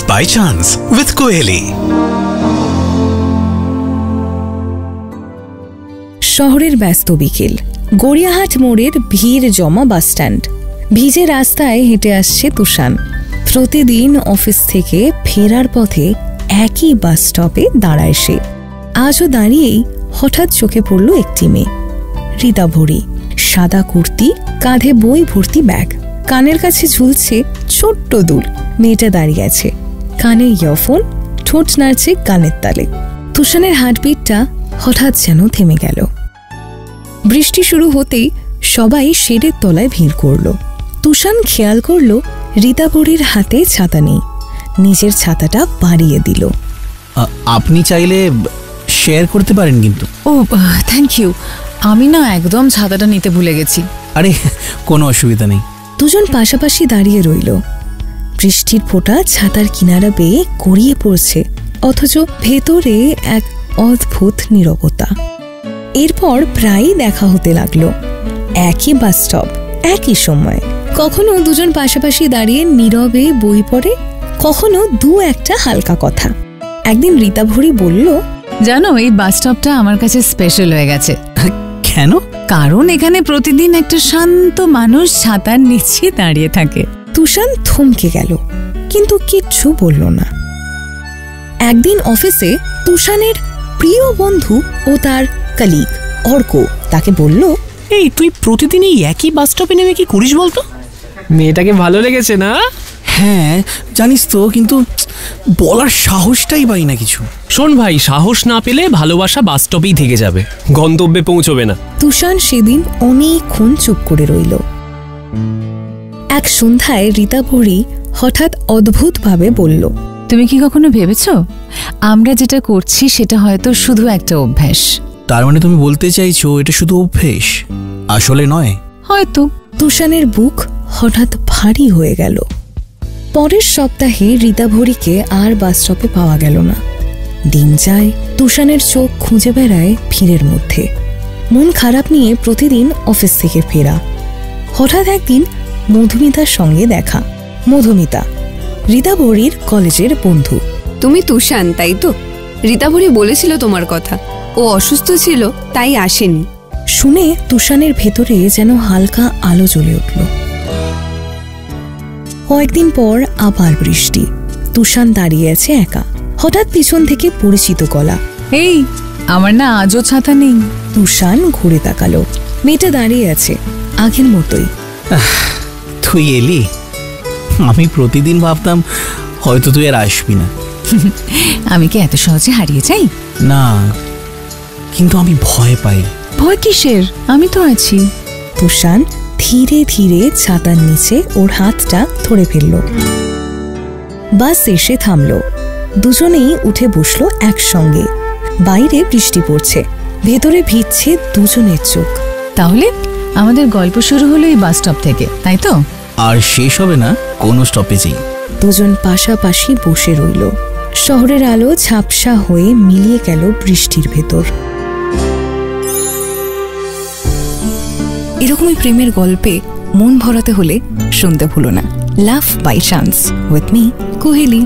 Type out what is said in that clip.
by chance with Koeli. শহরের ব্যস্ত বিকেল, গড়িয়াহাট মোড়ের ভিড় জমা বাসস্ট্যান্ড। ভিজে রাস্তায় হেঁটে আসছে তুষান। প্রতিদিন অফিস থেকে ফেরার পথে একই বাস স্টপে দাঁড়ায় সে। আজও দাঁড়িয়েই হঠাৎ চোখে পড়ল একটি মেয়ে, ঋতাভরি। সাদা কুর্তি, কাঁধে বই ভর্তি ব্যাগ, কানের কাছে ঝুলছে ছোট্ট দুল। মেয়েটা দাঁড়িয়ে আছে, কানে ইয়ারফোন, ঠোঁট নাড়ছে গানের তালে। তুষানের হার্টবিটটা হঠাৎ যেন থেমে গেল। বৃষ্টি শুরু হতেই সবাই শেডের তলায় ভিড় করল। তুষান খেয়াল করল ঋতাভরির হাতে ছাতা নেই। নিজের ছাতাটা বাড়িয়ে দিল। আপনি চাইলে শেয়ার করতে পারেন কিন্তু। ও থ্যাংক ইউ, আমি না একদম ছাতাটা নিতে ভুলে গেছি। আরে কোনো অসুবিধা নেই। দুজন পাশাপাশি দাঁড়িয়ে রইল। বৃষ্টির ফোঁটা ছাতার কিনারা বেয়ে গড়িয়ে পড়ছে, অথচ ভেতরে এক অদ্ভুত নীরবতা। এরপর প্রায়ই দেখা হতে লাগলো। একই বাস স্টপ, একই সময়। কখনো দুজন পাশাপাশি দাঁড়িয়ে নীরবে বই পড়ে, কখনো দু একটা হালকা কথা। একদিন ঋতাভরি বলল, জানো এই বাস স্টপটা আমার কাছে স্পেশাল হয়ে গেছে। কেন? কারণ এখানে প্রতিদিন একটা শান্ত মানুষ ছাতার নিচে দাঁড়িয়ে থাকে। তুষান থমকে গেল, কিন্তু কিচ্ছু বলল না। একদিন অফিসে তুষানের প্রিয় বন্ধু ও তার কলিগ অর্ক তাকে বলল, এই তুই প্রতিদিন এই একই বাস স্টপে নেমে কি করিস বলতো? মেয়েটাকে ভালো লেগেছে না? হ্যাঁ জানিস তো, কিন্তু বলার সাহসটাই পাই না কিছু। শোন ভাই, সাহস না পেলে ভালোবাসা বাস স্টপেই থেকে যাবে, গন্তব্যে পৌঁছবে না। তুষান সেদিন অনেকক্ষণ চুপ করে রইল। এক সন্ধ্যায় ঋতাভরি হঠাৎ অদ্ভুতভাবে বলল, তুমি কি কখনো ভেবেছো আমরা যেটা করছি সেটা হয়তো শুধু একটা অভ্যাস? তার মানে তুমি বলতে চাইছো এটা শুধু অভ্যেস, আসলে নয়? হয়তো। তুষানের বুক হঠাৎ ভারী হয়ে গেল। পরের সপ্তাহে ঋতাভরিকে আর বাস স্টপে পাওয়া গেল না। দিন যায়, তুষানের চোখ খুঁজে বেড়ায় ভিড়ের মধ্যে। মন খারাপ নিয়ে প্রতিদিন অফিস থেকে ফেরা। হঠাৎ একদিন মধুমিতার সঙ্গে দেখা। মধুমিতা ঋতাভরির কলেজের বন্ধু। তুমি তুষান, তাই তো? ঋতাভরি বলেছিল তোমার কথা, ও অসুস্থ ছিল তাই আসেনি। শুনে তুষানের ভেতরে যেন হালকা আলো জ্বলে উঠল। কয়েকদিন পর আবার বৃষ্টি। তুষান দাঁড়িয়ে আছে একা। হঠাৎ পিছন থেকে পরিচিত গলা, এই আমার না আজও ছাতা নেই। তুষান ঘুরে তাকালো। মেয়েটা দাঁড়িয়ে আছে আগের মতোই। তুই এলি? আমি প্রতিদিন ভাবতাম হয়তো তুই আর আসবি না। আমি কি এত সহজে হারিয়ে যাই? না, কিন্তু আমি ভয় পাই। ভয় কিসের? আমি তো আছি। তুষান ধীরে ধীরে ছাতার নিচে ওর হাতটা ধরে ফেলল। বাস এসে থামল। দুজনেই উঠে বসলো একসঙ্গে। বাইরে বৃষ্টি পড়ছে, ভেতরে ভিজছে দুজনের চোখ। তাহলে আমাদের গল্প শুরু হলো এই বাস স্টপ থেকে, তাই তো? আর শেষ হবে না কোনো স্টপেজেই। দুজন পাশাপাশি বসে রইল। শহরের আলো ঝাপসা হয়ে মিলিয়ে গেল বৃষ্টির ভেতর। এরকমই প্রেমের গল্পে মন ভরাতে হলে শুনতে ভুলো না love by chance with me Kohli.